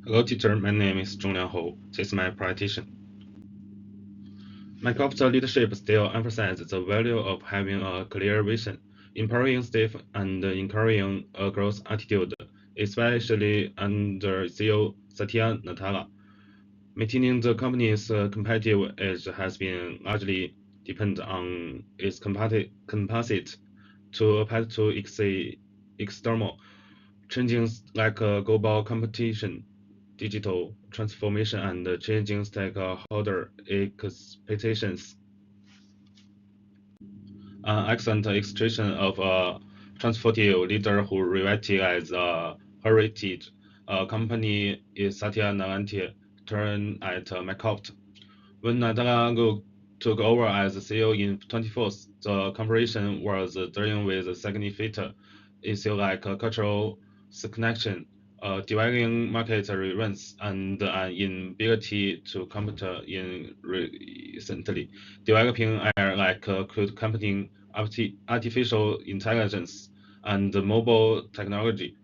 Hello teacher, my name is Zhongliang HOU. This is my presentation. Microsoft leadership still emphasizes the value of having a clear vision, empowering staff and encouraging a growth attitude, especially under CEO Satya Nadella. Maintaining the company's competitive edge has been largely dependent on its capacity to adapt to external changes like global competition, digital transformation, and changing stakeholder expectations. An excellent illustration of a transformative leader who revitalized a heritage company is Satya Nadella turn at Microsoft. When Nadella took over as CEO in 2014, the corporation was dealing with significant issues like cultural connection, dividing market relevance, and an inability to compete in recently developing areas like cloud computing, artificial intelligence, and mobile technology.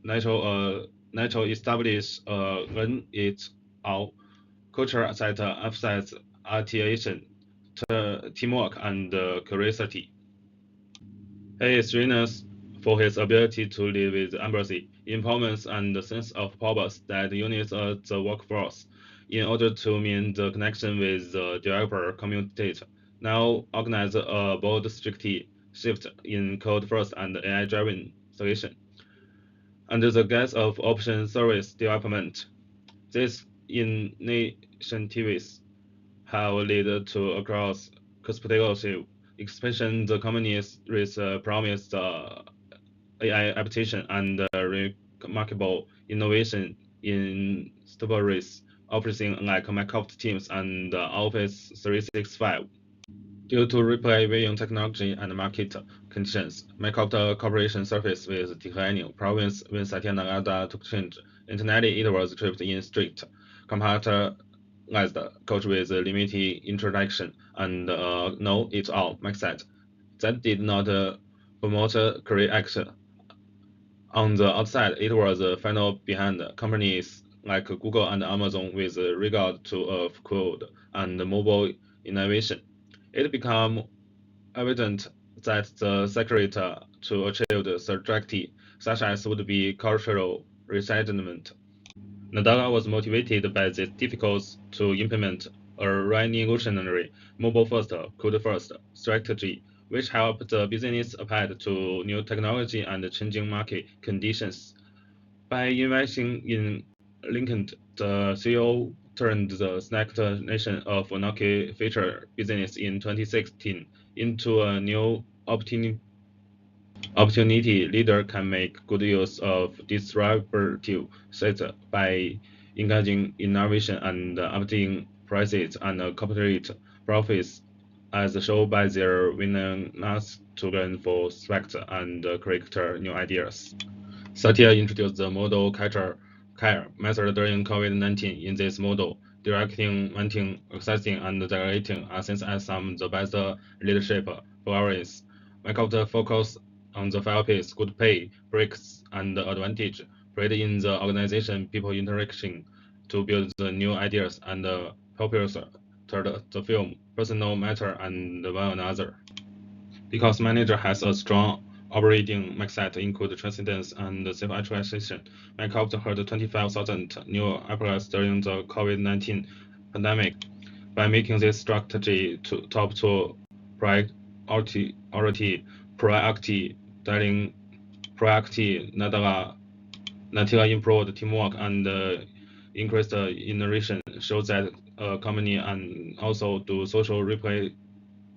Natural establish when it's all culture that emphasizes articulation, teamwork, and curiosity. He is famous for his ability to lead with empathy, empowerment, and a sense of purpose that unites the workforce in order to mean the connection with the developer community. Now organize a bold shift in code-first and AI-driven solution. Under the guise of open service development, these initiatives have led to across cost-effective expansion. The companies with promised AI application and remarkable innovation in stories operating like Microsoft Teams and Office 365. Due to rapidly varying technology and market conditions, Microsoft Corporation surfaced with declining province when Satya Nadella took charge. Internally, it was trapped in strict computerized culture with limited interaction and know-it-all mindset that did not promote career action. On the outside, it was final behind companies like Google and Amazon with regard to cloud and mobile innovation. It became evident that the secret to achieve the strategy, such as would be cultural resettlement. Nadella was motivated by the difficulties to implement a revolutionary mobile-first, code-first strategy, which helped the business adapt to new technology and changing market conditions. By investing in LinkedIn, the CEO turned the stagnation of Nokia feature business in 2016 into a new opportunity. Leader can make good use of disruptive sector by engaging innovation and updating prices and corporate profits, as shown by their willingness to learn for fact and create new ideas. Satya introduced the model care method during COVID-19. In this model, directing, mentoring, assessing, and delegating are seen as some of the best leadership priorities. Microsoft focus on the five P's: good pay, breaks, and advantage, played in the organization people interaction to build the new ideas and popularize the film, personal matter, and one another. Because manager has a strong operating mindset, include transcendence and self-actualization. Microsoft had 25,000 new employees during the COVID-19 pandemic. By making this strategy to top to priority, proactive, dealing, proactive, Natilla improved teamwork and increased innovation, shows that a company and also do social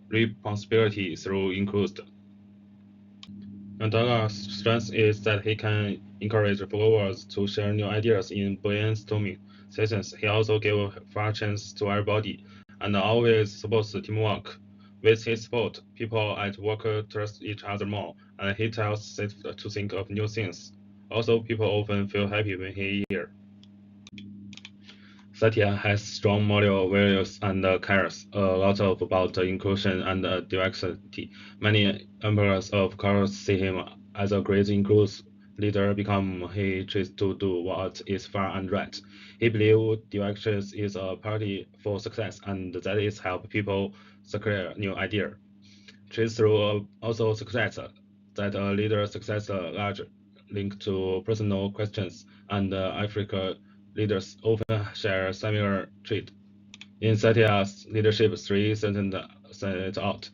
responsibility through increased. Nadalla's strength is that he can encourage followers to share new ideas in brainstorming sessions. He also gives fair chance to everybody and always supports teamwork. With his support, people at work trust each other more, and he tells them to think of new things. Also, people often feel happy when he here. Satya has strong moral values and cares a lot about inclusion and diversity. Many members of course see him as a great leader become, he tries to do what is fair and right. He believes directions is a party for success, and that is help people secure new idea. Trace through also success that a leader success large link to personal questions, and Africa leaders often share similar trait. In Satya's leadership, three set out.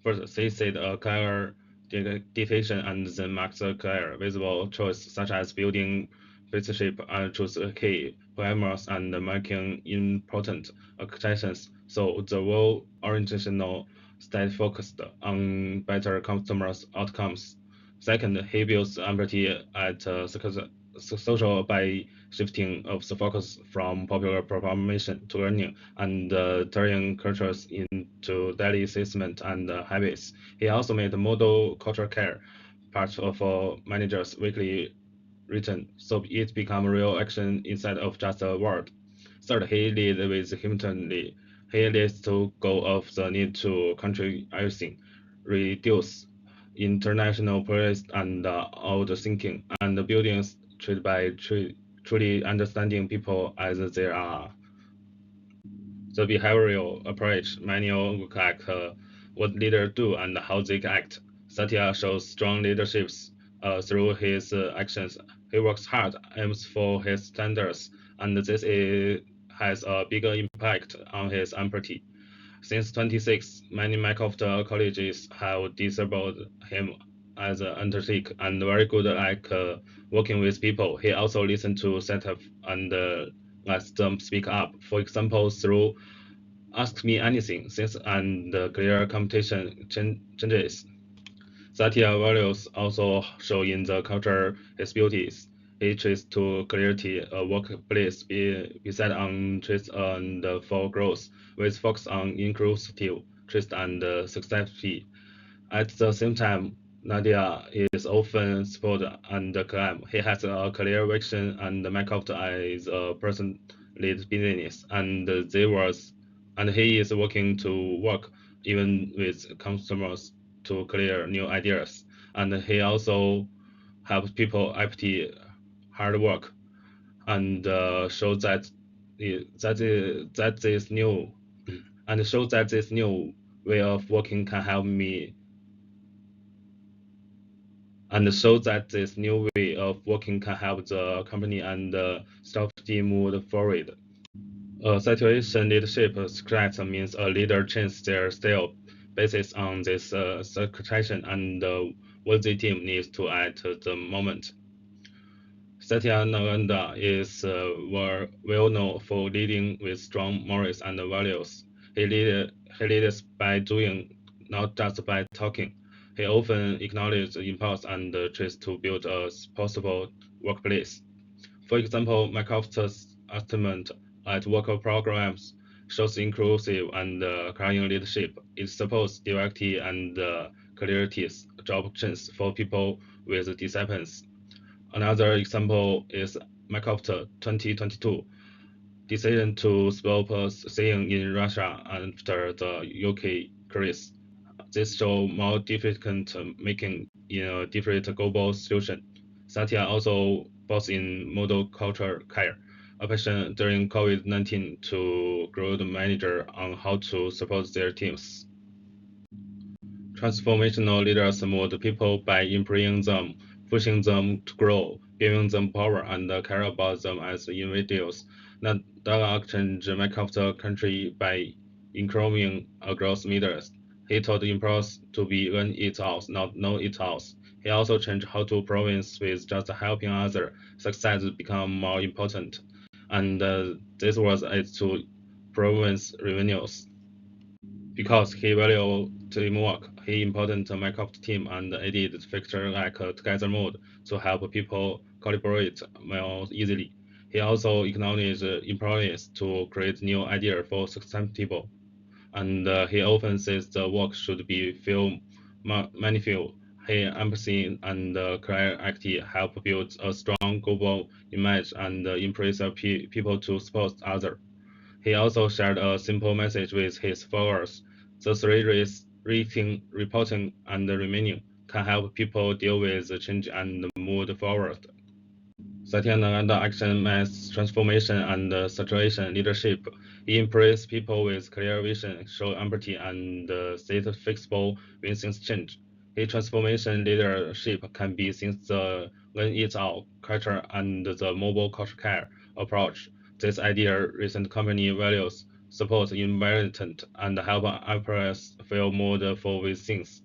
First, they set a clear dictation and then marks a clear, visible choice, such as building relationship and choose key parameters and making important actions. So the whole orientational stay focused on better customers outcomes. Second, he builds empathy at social by shifting of the focus from popular proclamation to learning and turning cultures into daily assessment and habits. He also made model culture care part of a manager's weekly written, so it become real action instead of just a word. Third, he lead with humility. He leads to go of the need to control everything, reduce international police and old thinking, and buildings treated by truly understanding people as they are. The behavioral approach manual look like what leaders do and how they act. Satya shows strong leaderships through his actions. He works hard, aims for his standards, and has a bigger impact on his empathy. Since 26, many Microsoft colleges have disabled him as an athletic and very good at working with people. He also listens to setup and lets them speak up. For example, through Ask Me Anything, since and clear competition changes. Satya values also show in the culture his beauties. He tries to clarity a workplace be set on trust and for growth, with focus on inclusive trust and success. At the same time, Nadia is often supported and claimed he has a clear vision and Microsoft as a person lead business, and he is working to work even with customers to clear new ideas. And he also helps people empty hard work and show that this new and show that this new way of working can help me and show that this new way of working can help the company and strategy move forward. Situation leadership success means a leader changes their style based on this situation and what the team needs to at the moment. Satya Naganda is well known for leading with strong morals and values. He leads by doing, not just by talking. He often acknowledges impulse and tries to build a possible workplace. For example, Microsoft's estimate at worker programs shows inclusive and caring leadership. It supports diversity and clarity job options for people with disabilities. Another example is Microsoft 2022 decision to stop staying in Russia after the UK crisis. This shows more difficult making in a different global situation. Satya also both in model culture care, a passion during COVID-19 to grow the manager on how to support their teams. Transformational leaders mold people by empowering them, pushing them to grow, giving them power, and care about them as individuals. That changed Microsoft country by increasing across leaders. He taught employees to be learn it out, not know it all. He also changed how to province with just helping others. Success become more important, and this was it to province revenues. Because he valued teamwork, he important Microsoft team and added features like together mode to help people collaborate more easily. He also acknowledged employees to create new ideas for sustainable, and he often says the work should be feel meaningful. He empathy and clarity help build a strong global image and impress people to support others. He also shared a simple message with his followers: the three R's reading, reporting, and remaining. can help people deal with change and move forward. Setting and action mass transformation and situation leadership. He empowers people with clear vision, show empathy, and set flexible when things change. His transformation leadership can be since the learn it all culture and the mobile culture care approach. This idea recent company values support environment and help employees feel more for with things.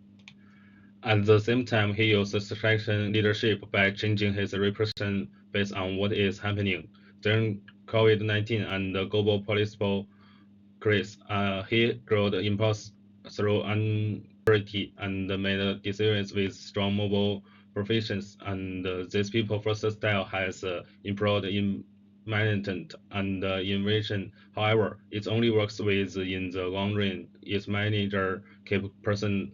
At the same time, he uses strategic leadership by changing his repression based on what is happening. During COVID-19 and the global political crisis, he grew the impulse through uncertainty and made decisions with strong mobile proficiency. And this people-first style has improved in management and innovation. However, it only works with in the long run. Its manager keep person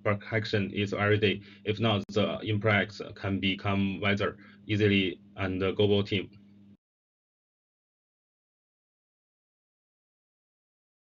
protection is every day. If not, the impact can become wider, easily, and the global team.